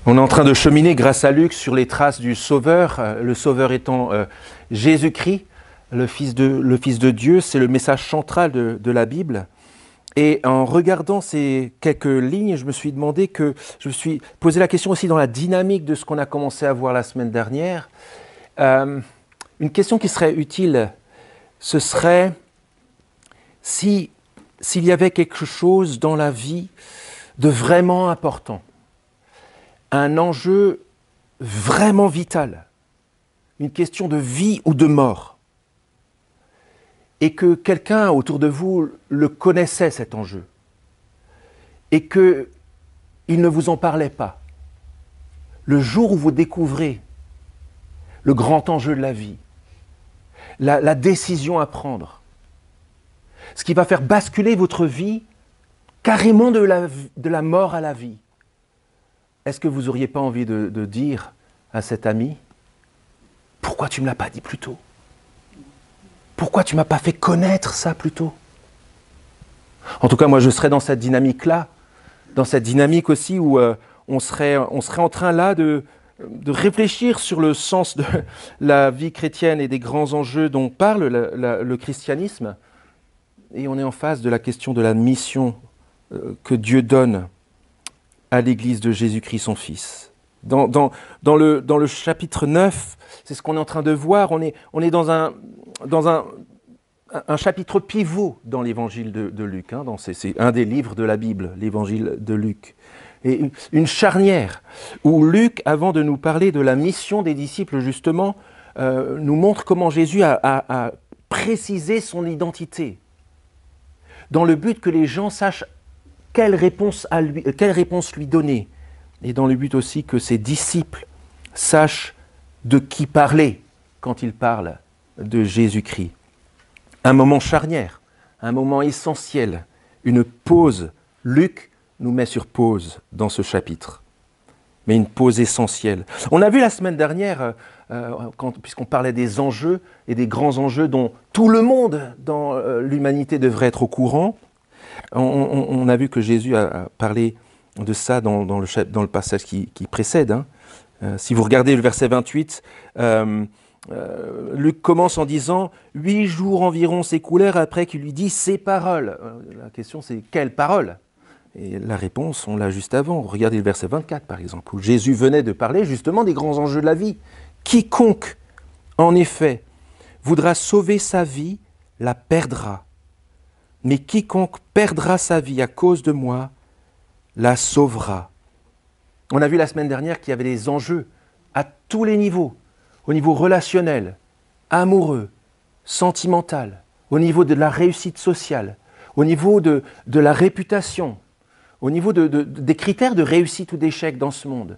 On est en train de cheminer grâce à Luc sur les traces du Sauveur, le Sauveur étant Jésus-Christ, le Fils de Dieu. C'est le message central de la Bible. Et en regardant ces quelques lignes, je me suis posé la question aussi dans la dynamique de ce qu'on a commencé à voir la semaine dernière. Une question qui serait utile, ce serait s'il y avait quelque chose dans la vie de vraiment important, un enjeu vraiment vital, une question de vie ou de mort, et que quelqu'un autour de vous le connaissait, cet enjeu, et qu'il ne vous en parlait pas. Le jour où vous découvrez le grand enjeu de la vie, la décision à prendre, ce qui va faire basculer votre vie carrément de la mort à la vie, est-ce que vous n'auriez pas envie de dire à cet ami « Pourquoi tu ne me l'as pas dit plus tôt ? Pourquoi tu ne m'as pas fait connaître ça plus tôt ?» En tout cas, moi, je serais dans cette dynamique-là, dans cette dynamique aussi où on serait en train là de réfléchir sur le sens de la vie chrétienne et des grands enjeux dont parle le christianisme. Et on est en face de la question de la mission que Dieu donne à l'Église de Jésus-Christ, son Fils. Dans le chapitre 9, c'est ce qu'on est en train de voir, on est dans un chapitre pivot dans l'évangile de Luc. C'est un des livres de la Bible, l'évangile de Luc. Et une charnière où Luc, avant de nous parler de la mission des disciples, justement, nous montre comment Jésus a précisé son identité, dans le but que les gens sachent quelle réponse lui donner, et dans le but aussi que ses disciples sachent de qui parler quand ils parlent de Jésus-Christ. Un moment charnière, un moment essentiel, une pause. Luc nous met sur pause dans ce chapitre, mais une pause essentielle. On a vu la semaine dernière, puisqu'on parlait des enjeux et des grands enjeux dont tout le monde dans l'humanité devrait être au courant, on a vu que Jésus a parlé de ça dans le passage qui précède. Si vous regardez le verset 28, Luc commence en disant « 8 jours environ s'écoulèrent après qu'il lui dit ces paroles ». La question c'est « quelles paroles ?» Et la réponse, on l'a juste avant. Regardez le verset 24 par exemple, où Jésus venait de parler justement des grands enjeux de la vie. « Quiconque, en effet, voudra sauver sa vie, la perdra. Mais quiconque perdra sa vie à cause de moi, la sauvera. » On a vu la semaine dernière qu'il y avait des enjeux à tous les niveaux, au niveau relationnel, amoureux, sentimental, au niveau de la réussite sociale, au niveau de la réputation, au niveau des critères de réussite ou d'échec dans ce monde.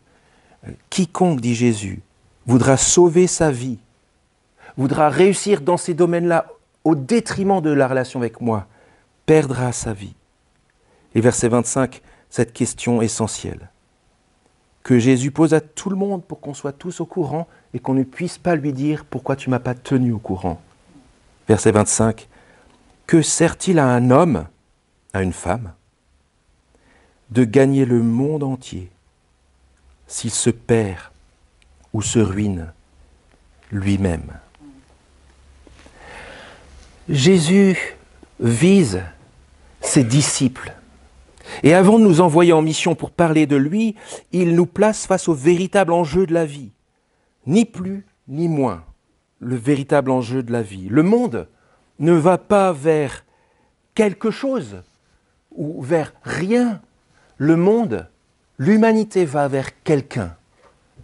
Quiconque, dit Jésus, voudra sauver sa vie, voudra réussir dans ces domaines-là au détriment de la relation avec moi, perdra sa vie. Et verset 25, cette question essentielle que Jésus pose à tout le monde pour qu'on soit tous au courant et qu'on ne puisse pas lui dire « Pourquoi tu ne m'as pas tenu au courant ?» Verset 25, « Que sert-il à un homme, à une femme, de gagner le monde entier s'il se perd ou se ruine lui-même ?» Jésus vise ses disciples. Et avant de nous envoyer en mission pour parler de lui, il nous place face au véritable enjeu de la vie. Ni plus, ni moins, le véritable enjeu de la vie. Le monde ne va pas vers quelque chose ou vers rien. Le monde, l'humanité va vers quelqu'un.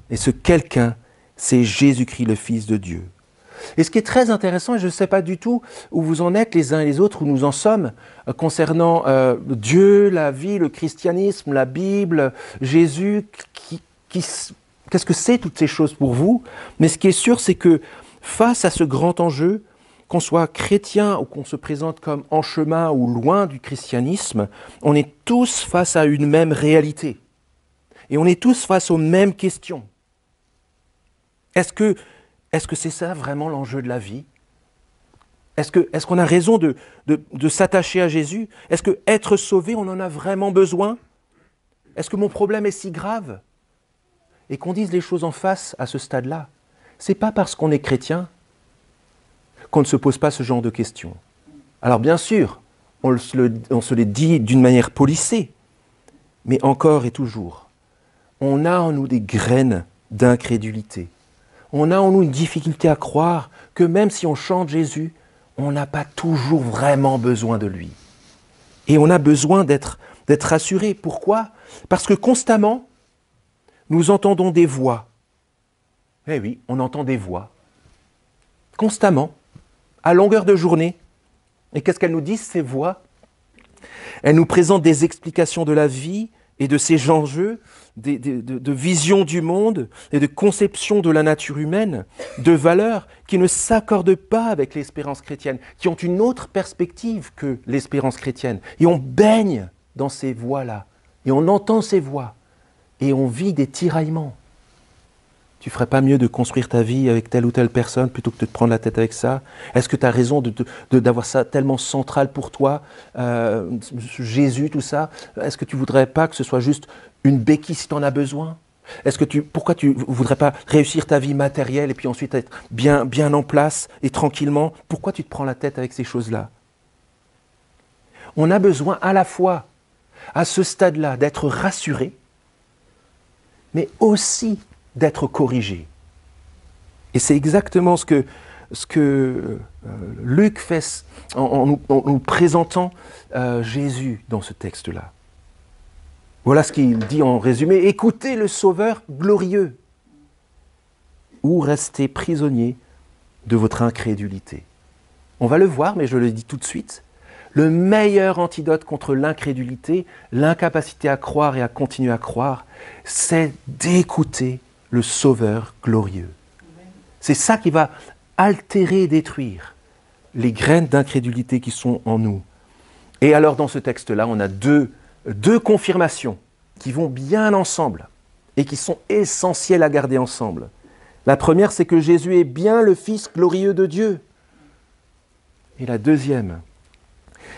Et ce quelqu'un, c'est Jésus-Christ, le Fils de Dieu. Et ce qui est très intéressant, et je ne sais pas du tout où vous en êtes les uns et les autres, où nous en sommes, concernant Dieu, la vie, le christianisme, la Bible, Jésus, qu'est-ce que c'est toutes ces choses pour vous ? Mais ce qui est sûr, c'est que face à ce grand enjeu, qu'on soit chrétien ou qu'on se présente comme en chemin ou loin du christianisme, on est tous face à une même réalité. Et on est tous face aux mêmes questions. Est-ce que c'est ça vraiment l'enjeu de la vie ? Est-ce qu'on a raison de s'attacher à Jésus ? Est-ce qu'être sauvé, on en a vraiment besoin ? Est-ce que mon problème est si grave ? et qu'on dise les choses en face à ce stade-là, c'est pas parce qu'on est chrétien qu'on ne se pose pas ce genre de questions. Alors bien sûr, on se les dit d'une manière policée, mais encore et toujours, on a en nous des graines d'incrédulité. On a en nous une difficulté à croire que même si on chante Jésus, on n'a pas toujours vraiment besoin de lui. Et on a besoin d'être rassuré. Pourquoi ? Parce que constamment, nous entendons des voix. Eh oui, on entend des voix. Constamment, à longueur de journée. Et qu'est-ce qu'elles nous disent, ces voix ? Elles nous présentent des explications de la vie et de ses enjeux, de vision du monde et de conception de la nature humaine, de valeurs qui ne s'accordent pas avec l'espérance chrétienne, qui ont une autre perspective que l'espérance chrétienne. Et on baigne dans ces voix-là, et on entend ces voix, et on vit des tiraillements. Tu ferais pas mieux de construire ta vie avec telle ou telle personne plutôt que de te prendre la tête avec ça ? Est-ce que tu as raison d'avoir ça tellement central pour toi, Jésus, tout ça ? Est-ce que tu voudrais pas que ce soit juste une béquille si tu en as besoin ? Pourquoi tu voudrais pas réussir ta vie matérielle et puis ensuite être bien en place et tranquillement ? Pourquoi tu te prends la tête avec ces choses-là ? On a besoin à la fois, à ce stade-là, d'être rassuré, mais aussi d'être corrigé. Et c'est exactement ce que Luc fait en nous présentant Jésus dans ce texte-là. Voilà ce qu'il dit en résumé. Écoutez le Sauveur glorieux, ou restez prisonnier de votre incrédulité. On va le voir, mais je le dis tout de suite. Le meilleur antidote contre l'incrédulité, l'incapacité à croire et à continuer à croire, c'est d'écouter le Sauveur glorieux. C'est ça qui va altérer et détruire les graines d'incrédulité qui sont en nous. Et alors dans ce texte-là, on a deux confirmations qui vont bien ensemble et qui sont essentielles à garder ensemble. La première, c'est que Jésus est bien le Fils glorieux de Dieu. Et la deuxième,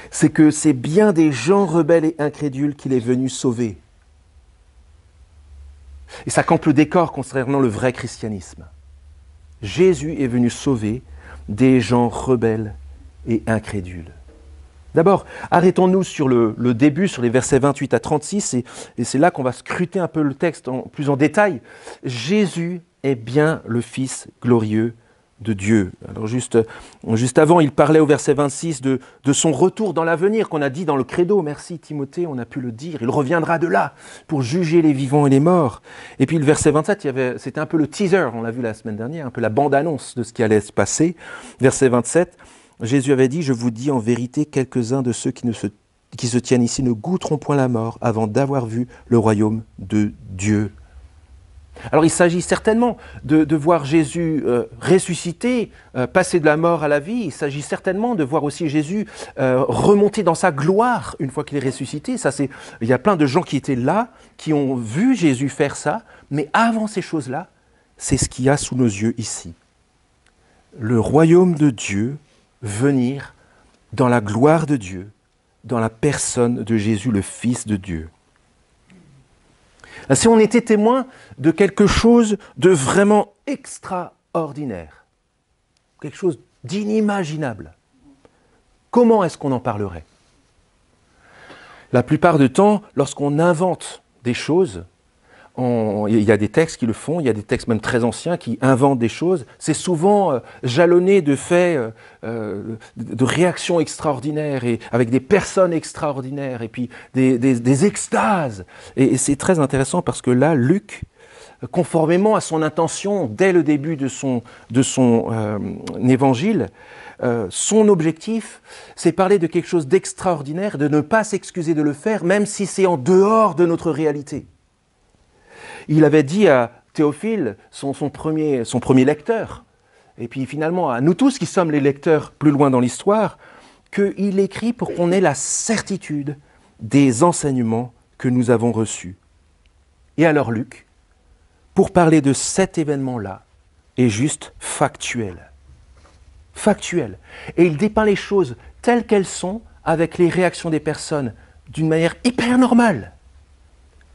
c'est que c'est bien des gens rebelles et incrédules qu'il est venu sauver. Et ça campe le décor concernant le vrai christianisme. Jésus est venu sauver des gens rebelles et incrédules. D'abord, arrêtons-nous sur le début, sur les versets 28 à 36, et c'est là qu'on va scruter un peu le texte plus en détail. Jésus est bien le Fils glorieux de Dieu. Alors juste avant, il parlait au verset 26 de son retour dans l'avenir, qu'on a dit dans le credo. Merci Timothée, on a pu le dire. Il reviendra de là pour juger les vivants et les morts. Et puis le verset 27, c'était un peu le teaser, on l'a vu la semaine dernière, un peu la bande-annonce de ce qui allait se passer. Verset 27, Jésus avait dit « Je vous dis en vérité, quelques-uns de ceux qui se tiennent ici ne goûteront point la mort avant d'avoir vu le royaume de Dieu. » Alors il s'agit certainement de voir Jésus ressusciter, passer de la mort à la vie. Il s'agit certainement de voir aussi Jésus remonter dans sa gloire une fois qu'il est ressuscité. Il y a plein de gens qui étaient là, qui ont vu Jésus faire ça, mais avant ces choses-là, c'est ce qu'il y a sous nos yeux ici. Le royaume de Dieu venir dans la gloire de Dieu, dans la personne de Jésus, le Fils de Dieu. Si on était témoin de quelque chose de vraiment extraordinaire, quelque chose d'inimaginable, comment est-ce qu'on en parlerait ? La plupart du temps, lorsqu'on invente des choses, il y a des textes qui le font, il y a des textes même très anciens qui inventent des choses, c'est souvent jalonné de faits, de réactions extraordinaires, et avec des personnes extraordinaires, et puis des extases. Et c'est très intéressant parce que là, Luc, conformément à son intention dès le début de son évangile, son objectif, c'est parler de quelque chose d'extraordinaire, de ne pas s'excuser de le faire, même si c'est en dehors de notre réalité. Il avait dit à Théophile, son premier lecteur, et puis finalement à nous tous qui sommes les lecteurs plus loin dans l'histoire, qu'il écrit pour qu'on ait la certitude des enseignements que nous avons reçus. Et alors Luc, pour parler de cet événement-là, est juste factuel. Factuel. Et il dépeint les choses telles qu'elles sont, avec les réactions des personnes, d'une manière hyper normale,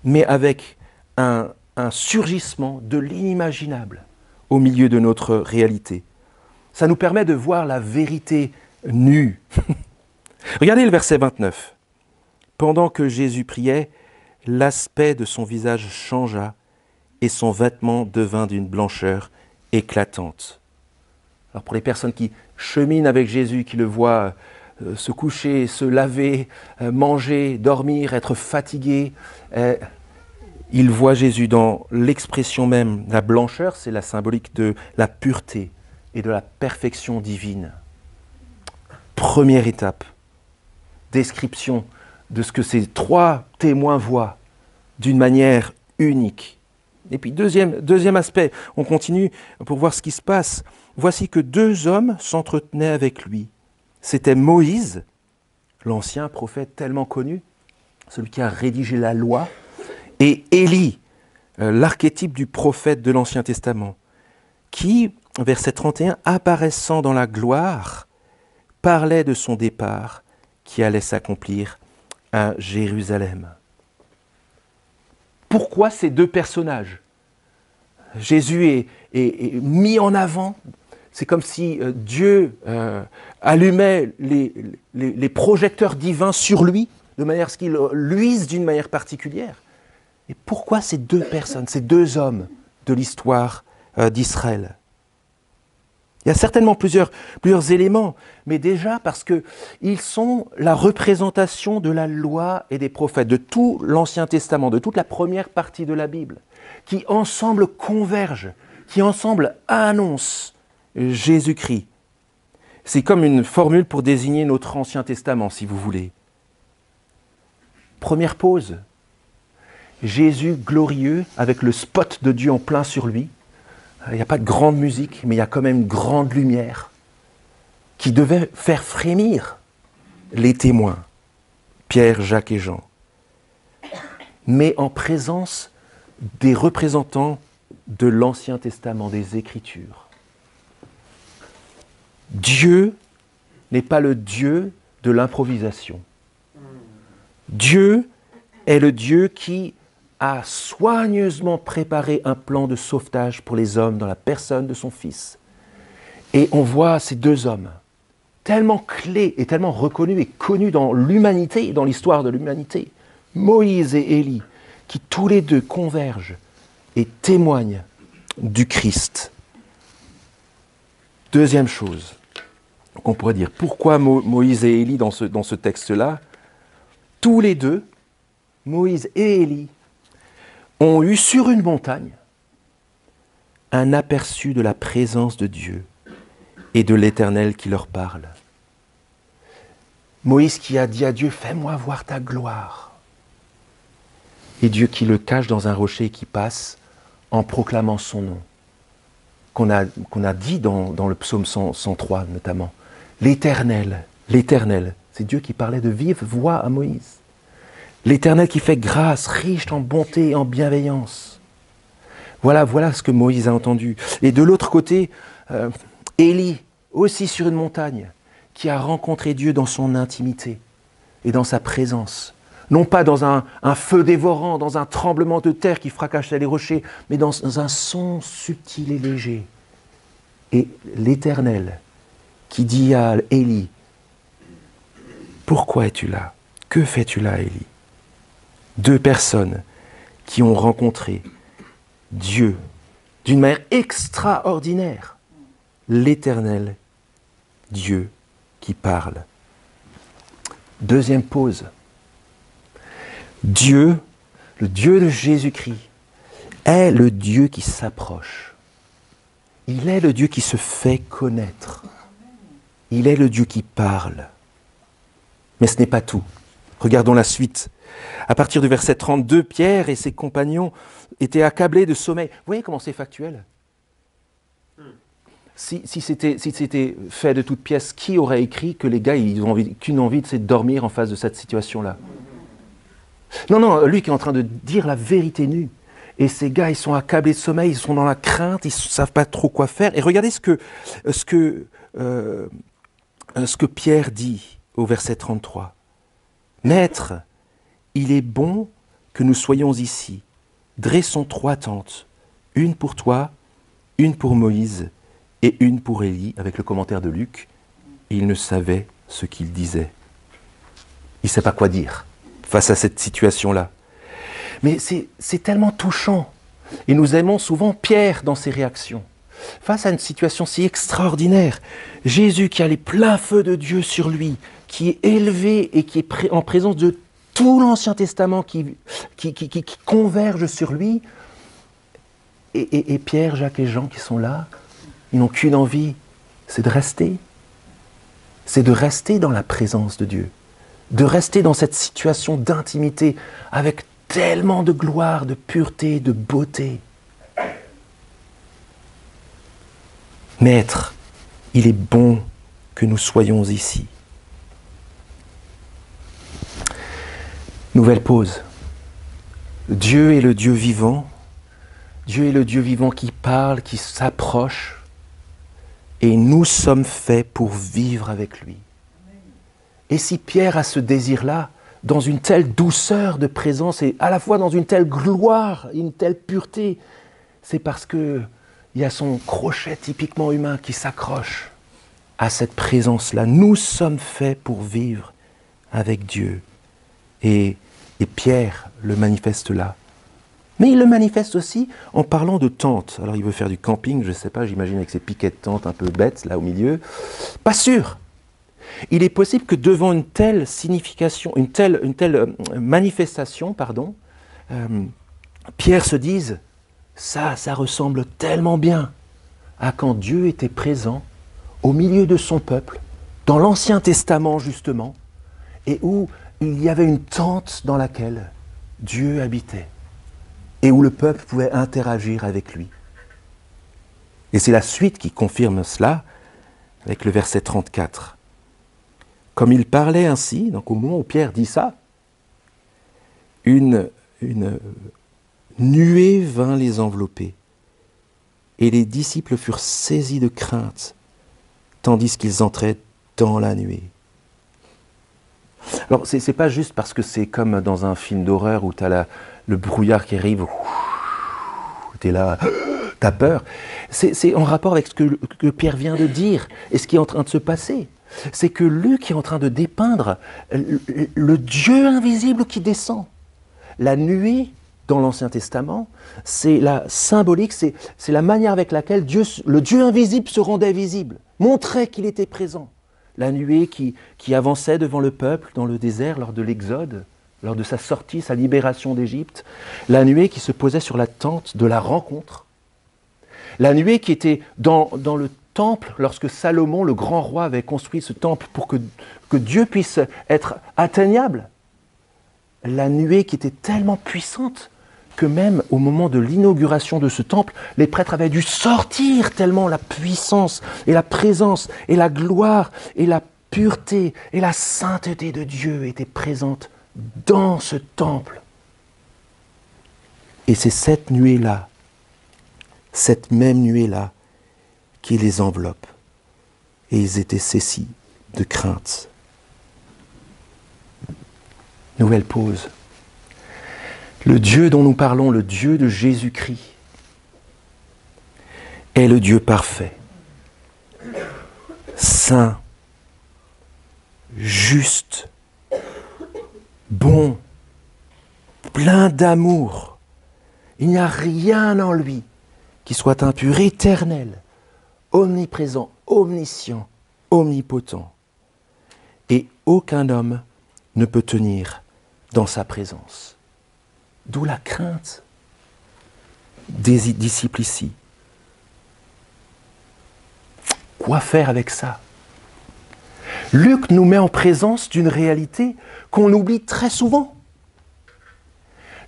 mais avec un un surgissement de l'inimaginable au milieu de notre réalité. Ça nous permet de voir la vérité nue. Regardez le verset 29. Pendant que Jésus priait, l'aspect de son visage changea et son vêtement devint d'une blancheur éclatante. Alors pour les personnes qui cheminent avec Jésus, qui le voient se coucher, se laver, manger, dormir, être fatigué, ils voient Jésus dans l'expression même. La blancheur, c'est la symbolique de la pureté et de la perfection divine. Première étape, description de ce que ces trois témoins voient d'une manière unique. Et puis deuxième aspect, on continue pour voir ce qui se passe. Voici que deux hommes s'entretenaient avec lui. C'était Moïse, l'ancien prophète tellement connu, celui qui a rédigé la loi, et Élie, l'archétype du prophète de l'Ancien Testament, qui, verset 31, apparaissant dans la gloire, parlait de son départ qui allait s'accomplir à Jérusalem. Pourquoi ces deux personnages ? Jésus est mis en avant. C'est comme si Dieu allumait les projecteurs divins sur lui, de manière à ce qu'il luise d'une manière particulière. Et pourquoi ces deux personnes, ces deux hommes de l'histoire d'Israël ? Il y a certainement plusieurs éléments, mais déjà parce qu'ils sont la représentation de la loi et des prophètes, de tout l'Ancien Testament, de toute la première partie de la Bible, qui ensemble convergent, qui ensemble annoncent Jésus-Christ. C'est comme une formule pour désigner notre Ancien Testament, si vous voulez. Première pause. Jésus glorieux, avec le spot de Dieu en plein sur lui. Il n'y a pas de grande musique, mais il y a quand même une grande lumière qui devait faire frémir les témoins, Pierre, Jacques et Jean, mais en présence des représentants de l'Ancien Testament, des Écritures. Dieu n'est pas le Dieu de l'improvisation. Dieu est le Dieu qui a soigneusement préparé un plan de sauvetage pour les hommes dans la personne de son Fils. Et on voit ces deux hommes, tellement clés et tellement reconnus et connus dans l'humanité et dans l'histoire de l'humanité, Moïse et Élie, qui tous les deux convergent et témoignent du Christ. Deuxième chose, on pourrait dire, pourquoi Moïse et Élie dans ce texte-là ? Tous les deux, Moïse et Élie, ont eu sur une montagne un aperçu de la présence de Dieu et de l'Éternel qui leur parle. Moïse qui a dit à Dieu, fais-moi voir ta gloire. Et Dieu qui le cache dans un rocher et qui passe en proclamant son nom, qu'on a dit dans le psaume 103 notamment. L'Éternel, c'est Dieu qui parlait de vive voix à Moïse. L'Éternel qui fait grâce, riche en bonté et en bienveillance. Voilà ce que Moïse a entendu. Et de l'autre côté, Élie, aussi sur une montagne, qui a rencontré Dieu dans son intimité et dans sa présence. Non pas dans un feu dévorant, dans un tremblement de terre qui fracassait les rochers, mais dans un son subtil et léger. Et l'Éternel qui dit à Élie, « Pourquoi es-tu là ? Que fais-tu là, Élie ?» Deux personnes qui ont rencontré Dieu d'une manière extraordinaire. L'Éternel, Dieu qui parle. Deuxième pause. Dieu, le Dieu de Jésus-Christ, est le Dieu qui s'approche. Il est le Dieu qui se fait connaître. Il est le Dieu qui parle. Mais ce n'est pas tout. Regardons la suite. À partir du verset 32, Pierre et ses compagnons étaient accablés de sommeil. Vous voyez comment c'est factuel ? Si c'était fait de toutes pièces, qui aurait écrit que les gars, ils ont qu'une envie, c'est de dormir en face de cette situation-là ? Non, lui qui est en train de dire la vérité nue. Et ces gars, ils sont accablés de sommeil, ils sont dans la crainte, ils ne savent pas trop quoi faire. Et regardez ce que Pierre dit au verset 33. « Maître, il est bon que nous soyons ici. dressons 3 tentes, une pour toi, une pour Moïse et une pour Élie, avec le commentaire de Luc. Et il ne savait ce qu'il disait. Il ne sait pas quoi dire face à cette situation-là. Mais c'est tellement touchant. Et nous aimons souvent Pierre dans ses réactions. Face à une situation si extraordinaire, Jésus qui a les pleins feux de Dieu sur lui, qui est élevé et qui est en présence de tout l'Ancien Testament qui converge sur lui, et Pierre, Jacques et Jean qui sont là, ils n'ont qu'une envie, c'est de rester. C'est de rester dans la présence de Dieu, de rester dans cette situation d'intimité avec tellement de gloire, de pureté, de beauté. Maître, il est bon que nous soyons ici. Nouvelle pause. Dieu est le Dieu vivant. Dieu est le Dieu vivant qui parle, qui s'approche. Et nous sommes faits pour vivre avec lui. Et si Pierre a ce désir-là, dans une telle douceur de présence et à la fois dans une telle gloire, une telle pureté, c'est parce qu'il y a son crochet typiquement humain qui s'accroche à cette présence-là. Nous sommes faits pour vivre avec Dieu. Et Pierre le manifeste là. Mais il le manifeste aussi en parlant de tente. Alors il veut faire du camping, je ne sais pas, j'imagine avec ses piquets de tente un peu bêtes là au milieu. Pas sûr. Il est possible que devant une telle signification, une telle manifestation, Pierre se dise, ça ressemble tellement bien à quand Dieu était présent au milieu de son peuple, dans l'Ancien Testament justement, et où il y avait une tente dans laquelle Dieu habitait, et où le peuple pouvait interagir avec lui. Et c'est la suite qui confirme cela, avec le verset 34. Comme il parlait ainsi, donc au moment où Pierre dit ça, une nuée vint les envelopper, et les disciples furent saisis de crainte, tandis qu'ils entraient dans la nuée. Alors, c'est pas juste parce que c'est comme dans un film d'horreur où tu as le brouillard qui arrive, tu es là, tu as peur. C'est en rapport avec ce que Pierre vient de dire et ce qui est en train de se passer. C'est que Luc est en train de dépeindre le Dieu invisible qui descend. La nuée, dans l'Ancien Testament, c'est la symbolique, c'est la manière avec laquelle le Dieu invisible se rendait visible, montrait qu'il était présent. La nuée qui avançait devant le peuple dans le désert lors de l'Exode, lors de sa sortie, sa libération d'Égypte. La nuée qui se posait sur la tente de la rencontre. La nuée qui était dans le temple, lorsque Salomon, le grand roi, avait construit ce temple pour que Dieu puisse être atteignable. La nuée qui était tellement puissante que même au moment de l'inauguration de ce temple, les prêtres avaient dû sortir tellement la puissance et la présence et la gloire et la pureté et la sainteté de Dieu étaient présentes dans ce temple. Et c'est cette nuée-là, cette même nuée-là, qui les enveloppe. Et ils étaient saisis de crainte. Nouvelle pause. Le Dieu dont nous parlons, le Dieu de Jésus-Christ, est le Dieu parfait, saint, juste, bon, plein d'amour. Il n'y a rien en lui qui soit impur, éternel, omniprésent, omniscient, omnipotent. Et aucun homme ne peut tenir dans sa présence. D'où la crainte des disciples ici. Quoi faire avec ça? Luc nous met en présence d'une réalité qu'on oublie très souvent.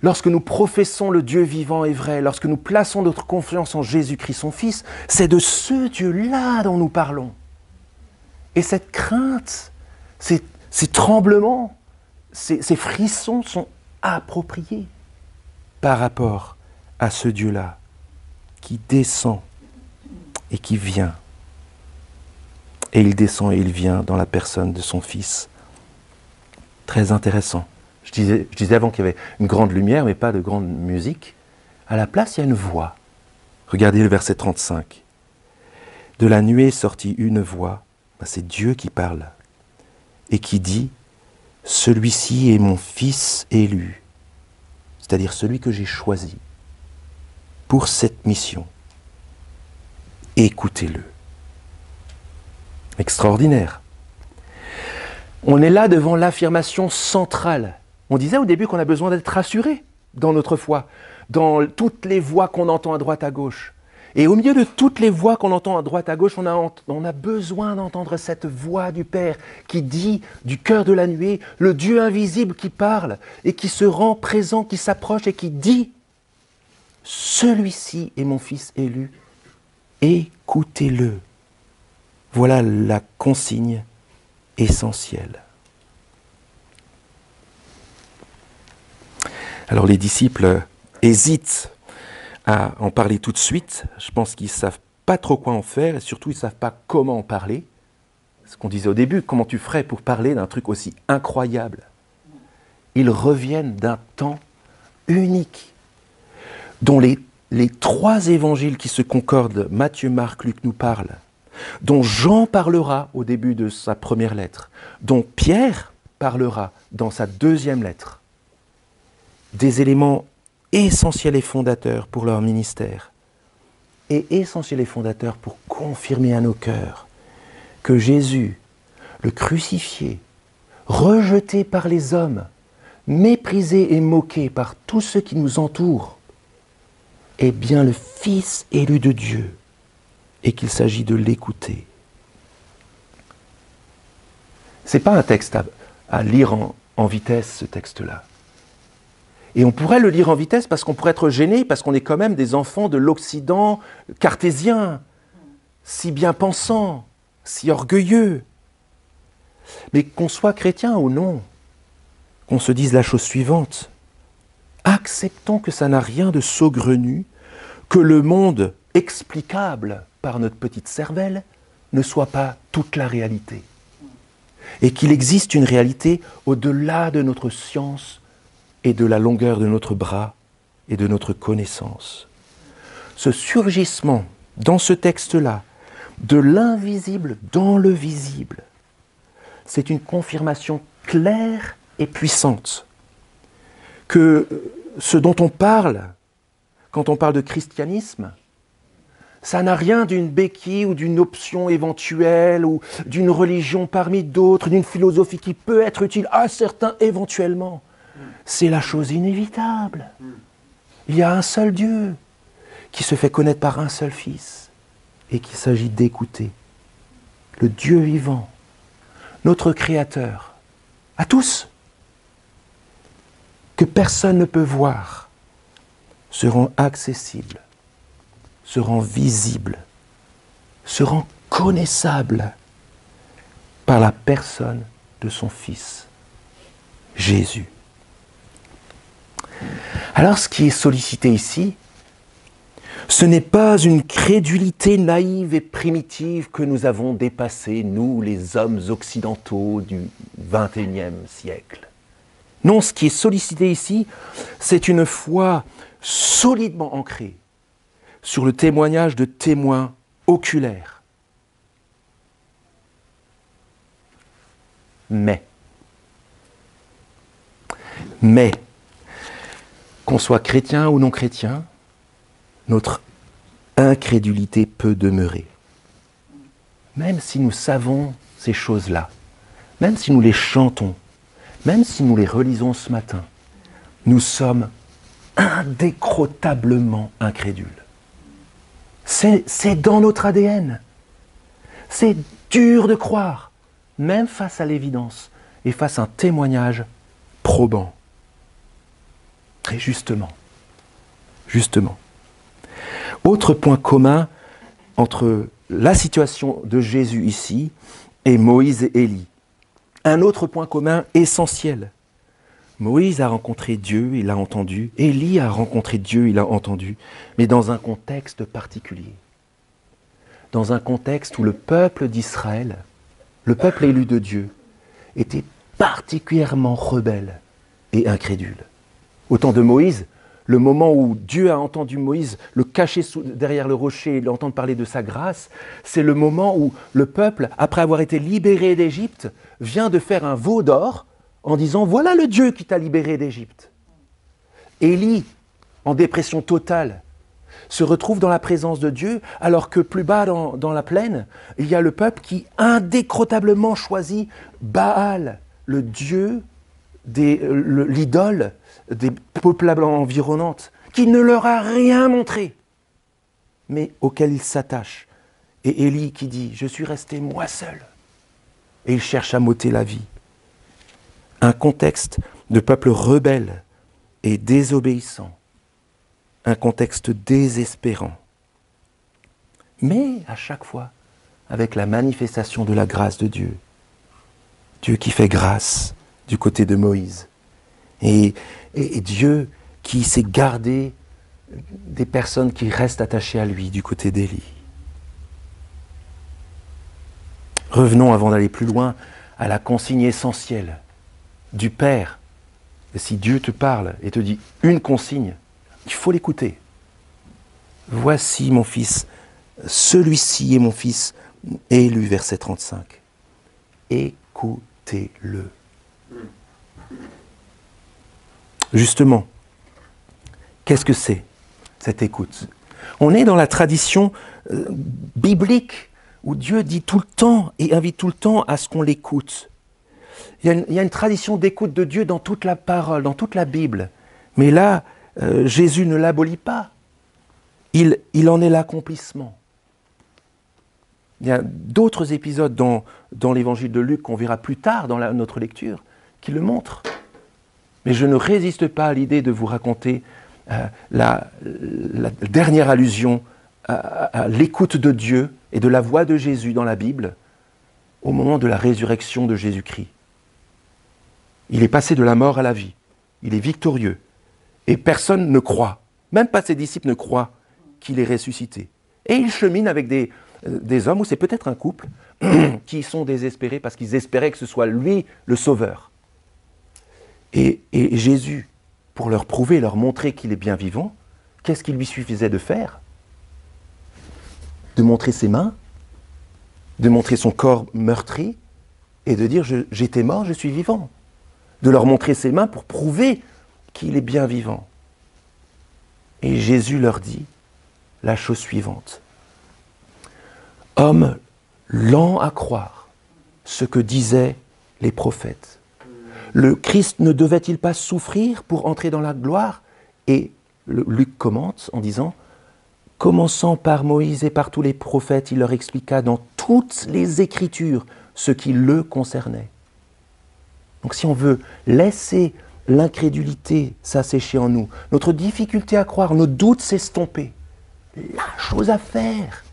Lorsque nous professons le Dieu vivant et vrai, lorsque nous plaçons notre confiance en Jésus-Christ, son Fils, c'est de ce Dieu-là dont nous parlons. Et cette crainte, ces tremblements, ces frissons sont appropriés par rapport à ce Dieu-là qui descend et qui vient. Et il descend et il vient dans la personne de son Fils. Très intéressant. Je disais avant qu'il y avait une grande lumière, mais pas de grande musique. À la place, il y a une voix. Regardez le verset 35. De la nuée sortit une voix, c'est Dieu qui parle, et qui dit, « Celui-ci est mon fils élu, c'est-à-dire celui que j'ai choisi pour cette mission. Écoutez-le. » Extraordinaire. On est là devant l'affirmation centrale. On disait au début qu'on a besoin d'être rassuré dans notre foi, dans toutes les voix qu'on entend à droite à gauche. Et au milieu de toutes les voix qu'on entend à droite à gauche, on a besoin d'entendre cette voix du Père qui dit du cœur de la nuée, le Dieu invisible qui parle et qui se rend présent, qui s'approche et qui dit « Celui-ci est mon fils élu, écoutez-le ». Voilà la consigne essentielle. Alors les disciples hésitent à en parler tout de suite. Je pense qu'ils ne savent pas trop quoi en faire et surtout ils ne savent pas comment en parler. Ce qu'on disait au début, comment tu ferais pour parler d'un truc aussi incroyable? Ils reviennent d'un temps unique dont les 3 évangiles qui se concordent, Matthieu, Marc, Luc nous parlent, dont Jean parlera au début de sa première lettre, dont Pierre parlera dans sa deuxième lettre. Des éléments essentiels et fondateurs pour leur ministère, et essentiels et fondateurs pour confirmer à nos cœurs que Jésus, le crucifié, rejeté par les hommes, méprisé et moqué par tous ceux qui nous entourent, est bien le Fils élu de Dieu, et qu'il s'agit de l'écouter. Ce n'est pas un texte à lire en vitesse, ce texte-là. Et on pourrait le lire en vitesse parce qu'on pourrait être gêné, parce qu'on est quand même des enfants de l'Occident cartésien, si bien pensant, si orgueilleux. Mais qu'on soit chrétien ou non, qu'on se dise la chose suivante, acceptons que ça n'a rien de saugrenu, que le monde explicable par notre petite cervelle ne soit pas toute la réalité. Et qu'il existe une réalité au-delà de notre science et de la longueur de notre bras et de notre connaissance. Ce surgissement dans ce texte-là, de l'invisible dans le visible, c'est une confirmation claire et puissante que ce dont on parle, quand on parle de christianisme, ça n'a rien d'une béquille ou d'une option éventuelle ou d'une religion parmi d'autres, d'une philosophie qui peut être utile à certains éventuellement. C'est la chose inévitable. Il y a un seul Dieu qui se fait connaître par un seul Fils et qu'il s'agit d'écouter. Le Dieu vivant, notre Créateur, à tous, que personne ne peut voir, se rend accessible, se rend visible, se rend connaissable par la personne de son Fils, Jésus. Alors ce qui est sollicité ici, ce n'est pas une crédulité naïve et primitive que nous avons dépassée, nous les hommes occidentaux du XXIe siècle. Non, ce qui est sollicité ici, c'est une foi solidement ancrée sur le témoignage de témoins oculaires. Mais, qu'on soit chrétien ou non chrétien, notre incrédulité peut demeurer. Même si nous savons ces choses-là, même si nous les chantons, même si nous les relisons ce matin, nous sommes indécrotablement incrédules. C'est dans notre ADN. C'est dur de croire, même face à l'évidence et face à un témoignage probant. Et justement, autre point commun entre la situation de Jésus ici et Moïse et Élie. Un autre point commun essentiel. Moïse a rencontré Dieu, il a entendu. Élie a rencontré Dieu, il a entendu. Mais dans un contexte particulier. Dans un contexte où le peuple d'Israël, le peuple élu de Dieu, était particulièrement rebelle et incrédule. Au temps de Moïse, le moment où Dieu a entendu Moïse le cacher derrière le rocher et l'entendre parler de sa grâce, c'est le moment où le peuple, après avoir été libéré d'Égypte, vient de faire un veau d'or en disant « Voilà le Dieu qui t'a libéré d'Égypte ». Élie, en dépression totale, se retrouve dans la présence de Dieu, alors que plus bas dans la plaine, il y a le peuple qui indécrotablement choisit Baal, le Dieu, l'idole des peuples environnantes, qui ne leur a rien montré, mais auquel ils s'attachent. Et Élie qui dit « Je suis resté moi seul ». Et il cherche à m'ôter la vie. Un contexte de peuple rebelle et désobéissant. Un contexte désespérant. Mais à chaque fois, avec la manifestation de la grâce de Dieu. Dieu qui fait grâce du côté de Moïse. Et Dieu qui sait garder des personnes qui restent attachées à lui du côté d'Élie. Revenons, avant d'aller plus loin, à la consigne essentielle du Père. Et si Dieu te parle et te dit une consigne, il faut l'écouter. Voici mon fils, celui-ci est mon fils élu, verset 35. Écoutez-le. Justement, qu'est-ce que c'est, cette écoute? On est dans la tradition biblique où Dieu dit tout le temps et invite tout le temps à ce qu'on l'écoute. Il y a une tradition d'écoute de Dieu dans toute la parole, dans toute la Bible. Mais là, Jésus ne l'abolit pas. Il en est l'accomplissement. Il y a d'autres épisodes dans l'évangile de Luc qu'on verra plus tard dans notre lecture qui le montrent. Mais je ne résiste pas à l'idée de vous raconter la dernière allusion à l'écoute de Dieu et de la voix de Jésus dans la Bible au moment de la résurrection de Jésus-Christ. Il est passé de la mort à la vie. Il est victorieux. Et personne ne croit, même pas ses disciples ne croient qu'il est ressuscité. Et il chemine avec des hommes, ou c'est peut-être un couple, qui sont désespérés parce qu'ils espéraient que ce soit lui le sauveur. Et Jésus, pour leur prouver, leur montrer qu'il est bien vivant, qu'est-ce qu'il lui suffisait de faire? De montrer ses mains, de montrer son corps meurtri, et de dire « j'étais mort, je suis vivant ». De leur montrer ses mains pour prouver qu'il est bien vivant. Et Jésus leur dit la chose suivante. Homme lent à croire ce que disaient les prophètes. Le Christ ne devait-il pas souffrir pour entrer dans la gloire? Et Luc commente en disant, commençant par Moïse et par tous les prophètes, il leur expliqua dans toutes les Écritures ce qui le concernait. Donc si on veut laisser l'incrédulité s'assécher en nous, notre difficulté à croire, nos doutes s'estomper, la chose à faire,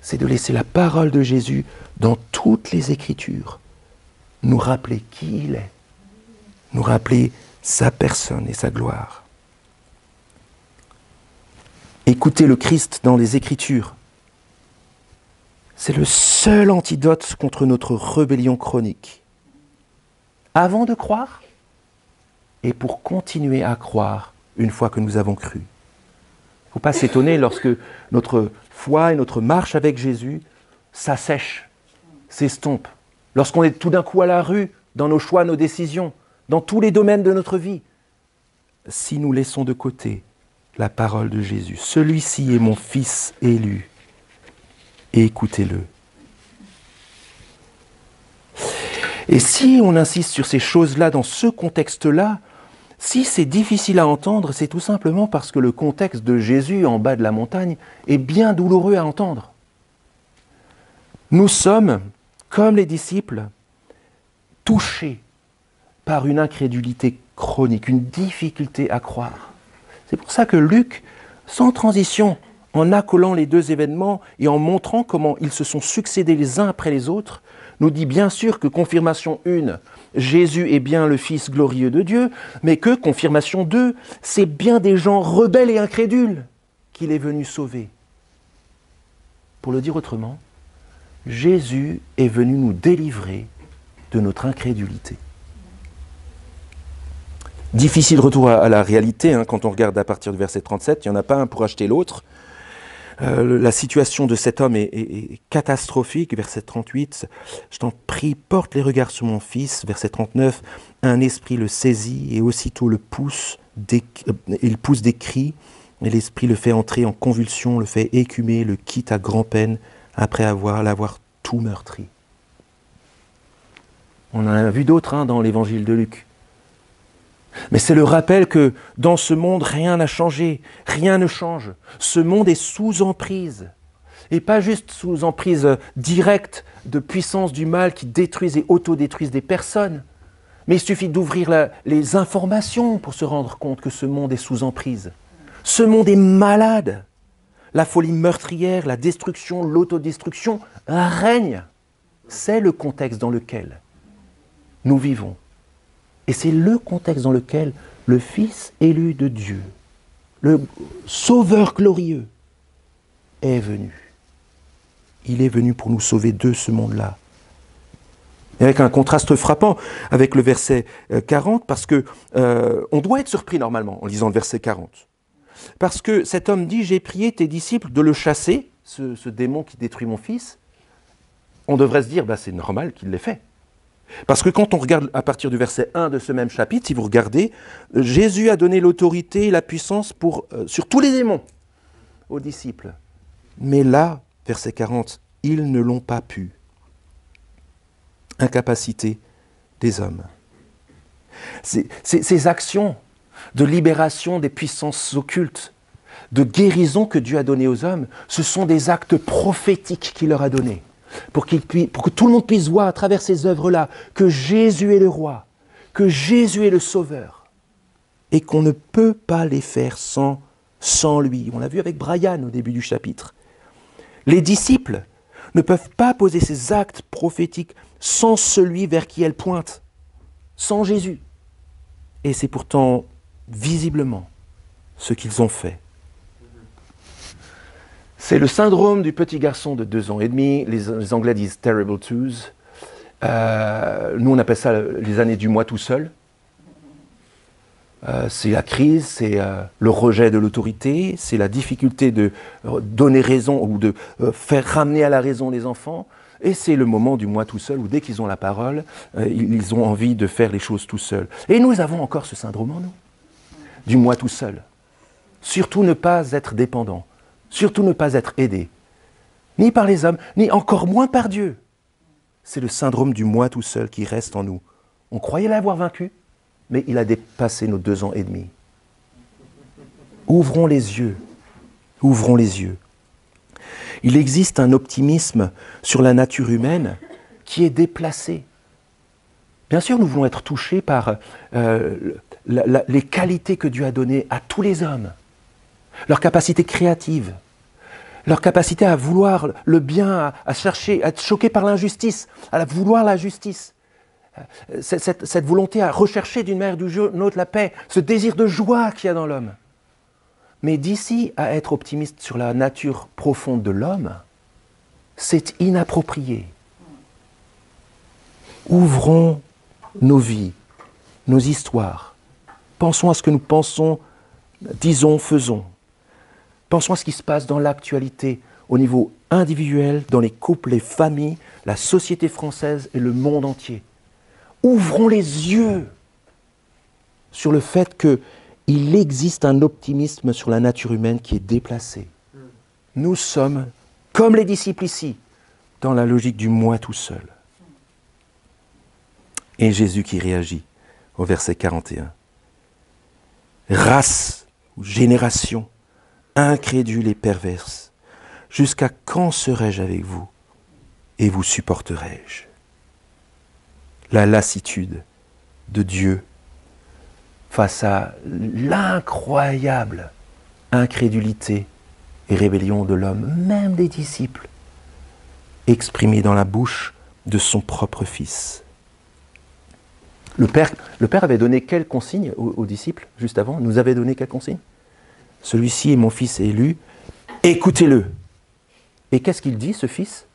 c'est de laisser la parole de Jésus dans toutes les Écritures nous rappeler qui il est, nous rappeler sa personne et sa gloire. Écouter le Christ dans les Écritures, c'est le seul antidote contre notre rébellion chronique. Avant de croire et pour continuer à croire une fois que nous avons cru. Il ne faut pas s'étonner lorsque notre foi et notre marche avec Jésus s'assèchent, s'estompent. Lorsqu'on est tout d'un coup à la rue, dans nos choix, nos décisions, dans tous les domaines de notre vie. Si nous laissons de côté la parole de Jésus, celui-ci est mon fils élu, écoutez-le. Et si on insiste sur ces choses-là, dans ce contexte-là, si c'est difficile à entendre, c'est tout simplement parce que le contexte de Jésus en bas de la montagne est bien douloureux à entendre. Nous sommes, comme les disciples, touchés par une incrédulité chronique, une difficulté à croire. C'est pour ça que Luc, sans transition, en accolant les deux événements et en montrant comment ils se sont succédés les uns après les autres, nous dit bien sûr que confirmation 1, Jésus est bien le Fils glorieux de Dieu, mais que confirmation 2, c'est bien des gens rebelles et incrédules qu'il est venu sauver. Pour le dire autrement, Jésus est venu nous délivrer de notre incrédulité. Difficile retour à la réalité, hein, quand on regarde à partir du verset 37, il n'y en a pas un pour acheter l'autre. La situation de cet homme est catastrophique. Verset 38, je t'en prie, porte les regards sur mon fils. Verset 39, un esprit le saisit et aussitôt il pousse des cris et l'esprit le fait entrer en convulsion, le fait écumer, le quitte à grand-peine après l'avoir tout meurtri. On en a vu d'autres dans l'évangile de Luc. Mais c'est le rappel que dans ce monde, rien n'a changé, rien ne change. Ce monde est sous emprise. Et pas juste sous emprise directe de puissance du mal qui détruisent et autodétruisent des personnes. Mais il suffit d'ouvrir les informations pour se rendre compte que ce monde est sous emprise. Ce monde est malade. La folie meurtrière, la destruction, l'autodestruction règnent. C'est le contexte dans lequel nous vivons. Et c'est le contexte dans lequel le Fils élu de Dieu, le Sauveur glorieux, est venu. Il est venu pour nous sauver de ce monde-là. Et avec un contraste frappant avec le verset 40, parce que on doit être surpris normalement en lisant le verset 40. Parce que cet homme dit, j'ai prié tes disciples de le chasser, ce démon qui détruit mon fils. On devrait se dire, c'est normal qu'il l'ait fait. Parce que quand on regarde à partir du verset 1 de ce même chapitre, si vous regardez, Jésus a donné l'autorité et la puissance sur tous les démons aux disciples. Mais là, verset 40, ils ne l'ont pas pu. Incapacité des hommes. Ces actions de libération des puissances occultes, de guérison que Dieu a données aux hommes, ce sont des actes prophétiques qu'il leur a donnés. Pour que tout le monde puisse voir à travers ces œuvres-là que Jésus est le roi, que Jésus est le sauveur, et qu'on ne peut pas les faire sans lui. On l'a vu avec Brian au début du chapitre. Les disciples ne peuvent pas poser ces actes prophétiques sans celui vers qui elles pointent, sans Jésus. Et c'est pourtant visiblement ce qu'ils ont fait. C'est le syndrome du petit garçon de 2 ans et demi. Les Anglais disent « terrible twos ». Nous, on appelle ça les années du moi tout seul. C'est la crise, c'est le rejet de l'autorité, c'est la difficulté de donner raison ou de faire ramener à la raison les enfants. Et c'est le moment du moi tout seul où dès qu'ils ont la parole, ils ont envie de faire les choses tout seuls. Et nous avons encore ce syndrome en nous, du moi tout seul. Surtout ne pas être dépendant. Surtout ne pas être aidé, ni par les hommes, ni encore moins par Dieu. C'est le syndrome du moi tout seul qui reste en nous. On croyait l'avoir vaincu, mais il a dépassé nos 2 ans et demi. Ouvrons les yeux, ouvrons les yeux. Il existe un optimisme sur la nature humaine qui est déplacé. Bien sûr, nous voulons être touchés par les qualités que Dieu a données à tous les hommes. Leur capacité créative, leur capacité à vouloir le bien, à chercher, à être choqué par l'injustice, à vouloir la justice. Cette volonté à rechercher d'une manière ou d'une autre la paix, ce désir de joie qu'il y a dans l'homme. Mais d'ici à être optimiste sur la nature profonde de l'homme, c'est inapproprié. Ouvrons nos vies, nos histoires. Pensons à ce que nous pensons, disons, faisons. Pensons à ce qui se passe dans l'actualité, au niveau individuel, dans les couples, les familles, la société française et le monde entier. Ouvrons les yeux sur le fait qu'il existe un optimisme sur la nature humaine qui est déplacé. Nous sommes, comme les disciples ici, dans la logique du moi tout seul. Et Jésus qui réagit au verset 41. Race ou génération incrédule et perverse, jusqu'à quand serai-je avec vous et vous supporterai-je? La lassitude de Dieu face à l'incroyable incrédulité et rébellion de l'homme, même des disciples, exprimée dans la bouche de son propre Fils. Le Père avait donné quelle consigne aux disciples juste avant? Nous avait donné quelle consigne? Celui-ci est mon Fils élu, écoutez-le. Et qu'est-ce qu'il dit, ce Fils?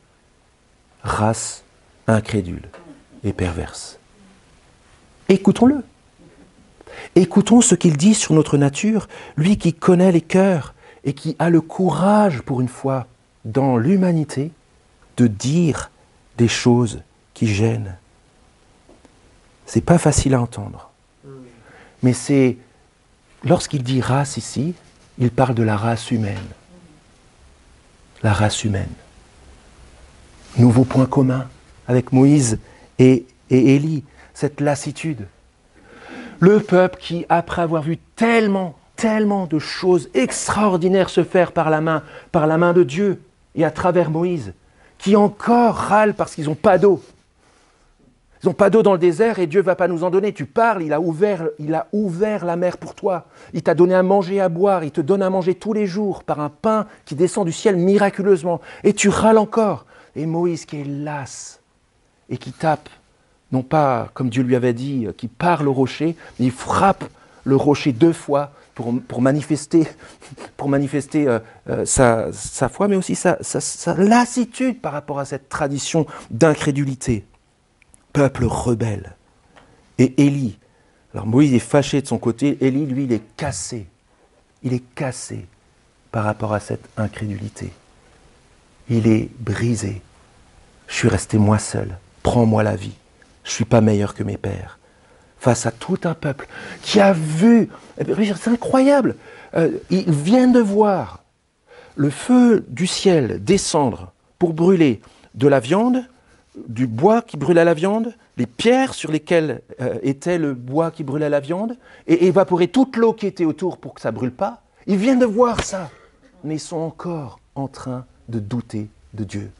Race incrédule et perverse. Écoutons-le. Écoutons ce qu'il dit sur notre nature, lui qui connaît les cœurs et qui a le courage, pour une fois, dans l'humanité, de dire des choses qui gênent. C'est pas facile à entendre. Mais c'est, lorsqu'il dit race ici, il parle de la race humaine. La race humaine. Nouveau point commun avec Moïse et Élie, cette lassitude. Le peuple qui, après avoir vu tellement de choses extraordinaires se faire par la main de Dieu et à travers Moïse, qui encore râlent parce qu'ils n'ont pas d'eau. Ils n'ont pas d'eau dans le désert et Dieu ne va pas nous en donner. Tu parles, il a ouvert la mer pour toi. Il t'a donné à manger, à boire, il te donne à manger tous les jours par un pain qui descend du ciel miraculeusement. Et tu râles encore. Et Moïse qui est las et qui tape, non pas comme Dieu lui avait dit, qui parle au rocher, mais il frappe le rocher 2 fois pour manifester sa foi, mais aussi sa lassitude par rapport à cette tradition d'incrédulité. Peuple rebelle. Et Élie, alors Moïse est fâché de son côté, Élie, lui, il est cassé. Il est cassé par rapport à cette incrédulité. Il est brisé. Je suis resté moi seul. Prends-moi la vie. Je ne suis pas meilleur que mes pères. Face à tout un peuple qui a vu, c'est incroyable, ils viennent de voir le feu du ciel descendre pour brûler de la viande, du bois qui brûlait la viande, les pierres sur lesquelles était le bois qui brûlait la viande, et évaporer toute l'eau qui était autour pour que ça ne brûle pas. Ils viennent de voir ça, mais ils sont encore en train de douter de Dieu.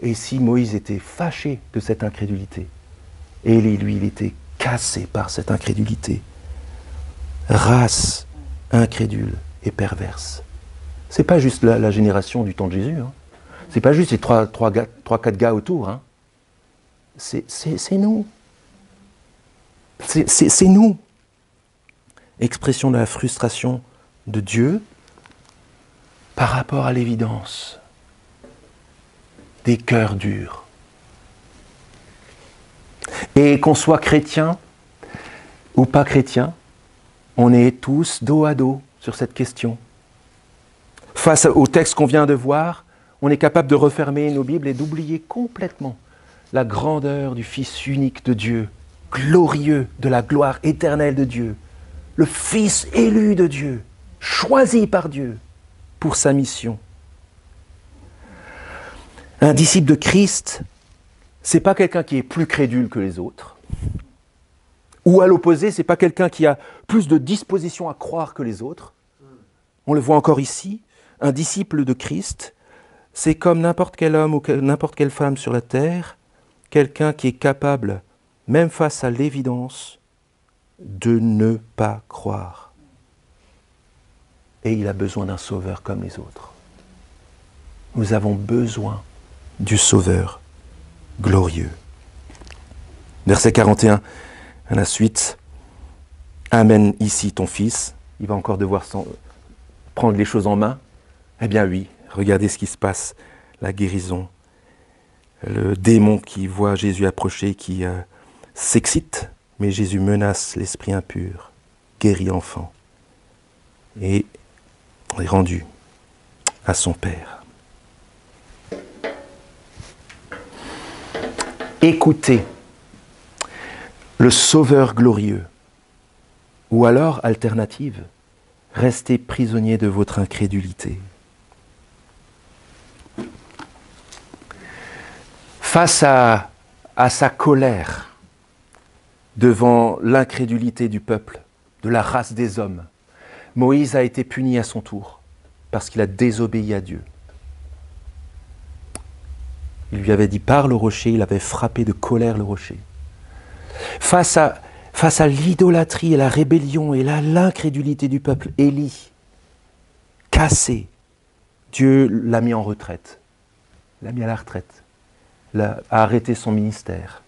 Et si Moïse était fâché de cette incrédulité, Élie, lui, il était cassé par cette incrédulité. Race incrédule et perverse. C'est pas juste la génération du temps de Jésus. Hein. C'est pas juste ces 3-4 gars autour. Hein. C'est nous. C'est nous. Expression de la frustration de Dieu par rapport à l'évidence des cœurs durs. Et qu'on soit chrétien ou pas chrétien, on est tous dos à dos sur cette question. Face au texte qu'on vient de voir, on est capable de refermer nos Bibles et d'oublier complètement la grandeur du Fils unique de Dieu, glorieux de la gloire éternelle de Dieu, le Fils élu de Dieu, choisi par Dieu pour sa mission. Un disciple de Christ, c'est pas quelqu'un qui est plus crédule que les autres. Ou à l'opposé, c'est pas quelqu'un qui a plus de disposition à croire que les autres. On le voit encore ici. Un disciple de Christ, c'est comme n'importe quel homme ou n'importe quelle femme sur la terre, quelqu'un qui est capable, même face à l'évidence, de ne pas croire. Et il a besoin d'un sauveur comme les autres. Nous avons besoin du sauveur glorieux. Verset 41, à la suite, « Amène ici ton fils ». Il va encore devoir prendre les choses en main. Eh bien oui, regardez ce qui se passe, la guérison. Le démon qui voit Jésus approcher, qui s'excite, mais Jésus menace l'esprit impur, guérit l'enfant et est rendu à son Père. Écoutez le Sauveur glorieux, ou alors, alternative, restez prisonnier de votre incrédulité. Face à sa colère devant l'incrédulité du peuple, de la race des hommes, Moïse a été puni à son tour parce qu'il a désobéi à Dieu. Il lui avait dit « parle au rocher », il avait frappé de colère le rocher. Face à l'idolâtrie et la rébellion et l'incrédulité du peuple, Élie, cassé, Dieu l'a mis en retraite, l'a mis à la retraite, a arrêté son ministère.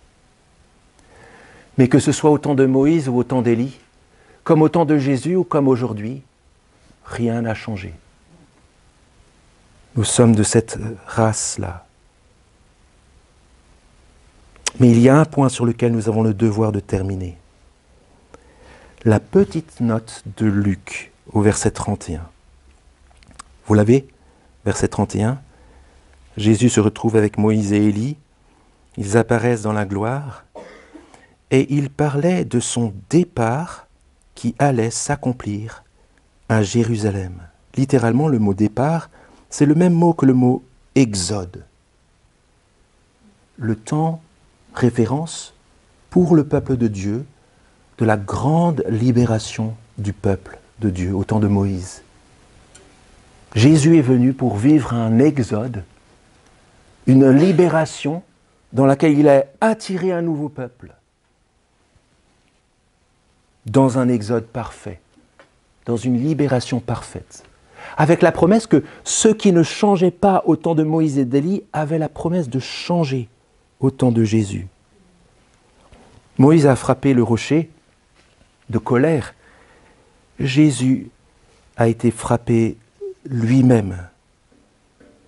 Mais que ce soit au temps de Moïse ou au temps d'Élie, comme au temps de Jésus ou comme aujourd'hui, rien n'a changé. Nous sommes de cette race-là. Mais il y a un point sur lequel nous avons le devoir de terminer. la petite note de Luc au verset 31. Vous l'avez? Verset 31. Jésus se retrouve avec Moïse et Élie. Ils apparaissent dans la gloire. Et il parlait de son départ qui allait s'accomplir à Jérusalem. Littéralement, le mot départ, c'est le même mot que le mot exode. Le temps, référence pour le peuple de Dieu, de la grande libération du peuple de Dieu au temps de Moïse. Jésus est venu pour vivre un exode, une libération dans laquelle il a attiré un nouveau peuple. Dans un exode parfait, dans une libération parfaite. Avec la promesse que ceux qui ne changeaient pas au temps de Moïse et d'Élie avaient la promesse de changer au temps de Jésus. Moïse a frappé le rocher de colère. Jésus a été frappé lui-même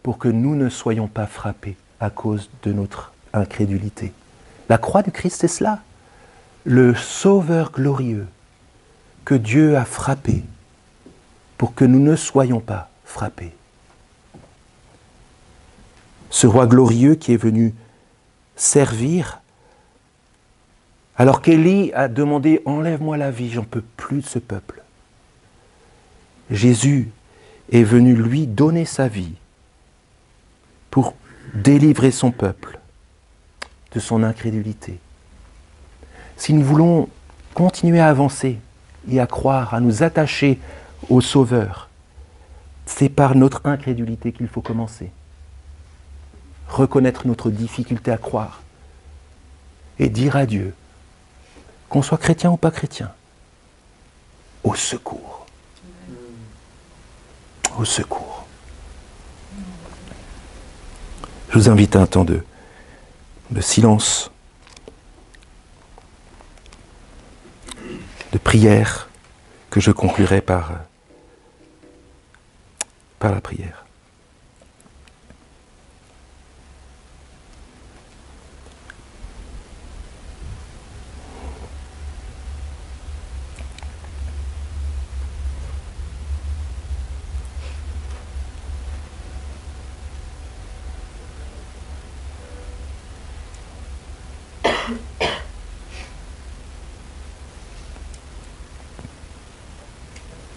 pour que nous ne soyons pas frappés à cause de notre incrédulité. La croix du Christ, c'est cela. Le Sauveur glorieux que Dieu a frappé pour que nous ne soyons pas frappés. Ce roi glorieux qui est venu servir, alors qu'Élie a demandé « Enlève-moi la vie, j'en peux plus de ce peuple ». Jésus est venu lui donner sa vie pour délivrer son peuple de son incrédulité. Si nous voulons continuer à avancer et à croire, à nous attacher au Sauveur, c'est par notre incrédulité qu'il faut commencer. Reconnaître notre difficulté à croire et dire à Dieu, qu'on soit chrétien ou pas chrétien, au secours. Au secours. Je vous invite à un temps de silence, de prière, que je conclurai par la prière.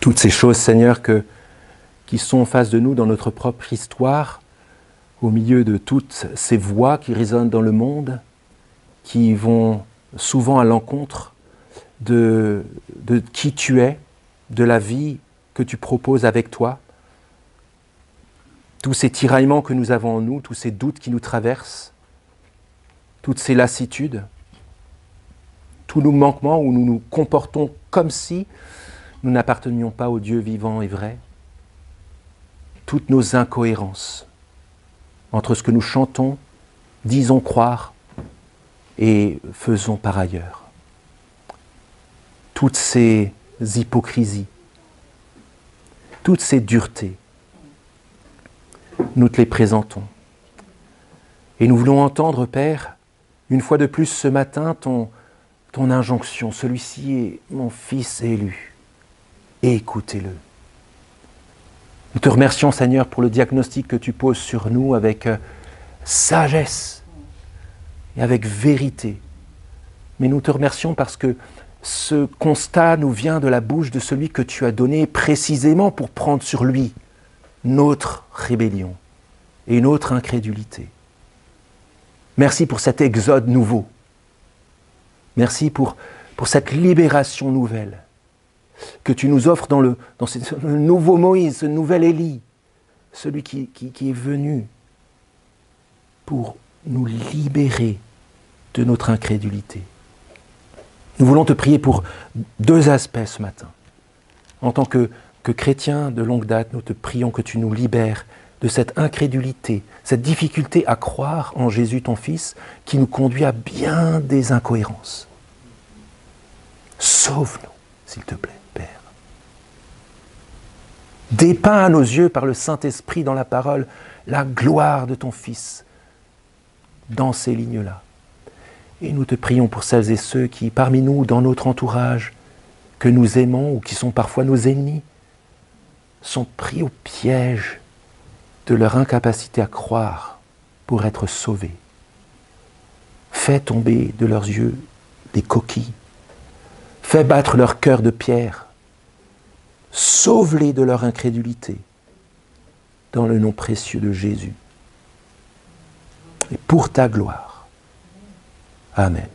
Toutes ces choses, Seigneur, qui sont en face de nous dans notre propre histoire, au milieu de toutes ces voix qui résonnent dans le monde, qui vont souvent à l'encontre de qui tu es, de la vie que tu proposes avec toi, tous ces tiraillements que nous avons en nous, tous ces doutes qui nous traversent, toutes ces lassitudes, tous nos manquements où nous nous comportons comme si nous n'appartenions pas au Dieu vivant et vrai, toutes nos incohérences entre ce que nous chantons, disons croire et faisons par ailleurs. Toutes ces hypocrisies, toutes ces duretés, nous te les présentons. Et nous voulons entendre, Père, une fois de plus ce matin, ton injonction. Celui-ci est mon Fils élu. Écoutez-le. Nous te remercions, Seigneur, pour le diagnostic que tu poses sur nous avec sagesse et avec vérité. Mais nous te remercions parce que ce constat nous vient de la bouche de celui que tu as donné précisément pour prendre sur lui notre rébellion et notre incrédulité. Merci pour cet exode nouveau. Merci pour cette libération nouvelle que tu nous offres dans le nouveau Moïse, ce nouvel Élie, celui qui est venu pour nous libérer de notre incrédulité. Nous voulons te prier pour deux aspects ce matin. En tant que chrétiens de longue date, nous te prions que tu nous libères de cette incrédulité, cette difficulté à croire en Jésus ton Fils qui nous conduit à bien des incohérences. Sauve-nous, s'il te plaît, Père. Dépeins à nos yeux par le Saint-Esprit dans la parole la gloire de ton Fils dans ces lignes-là. Et nous te prions pour celles et ceux qui, parmi nous, dans notre entourage, que nous aimons ou qui sont parfois nos ennemis, sont pris au piège de leur incapacité à croire pour être sauvés. Fais tomber de leurs yeux des coquilles. Fais battre leur cœur de pierre. Sauve-les de leur incrédulité. Dans le nom précieux de Jésus. Et pour ta gloire. Amen.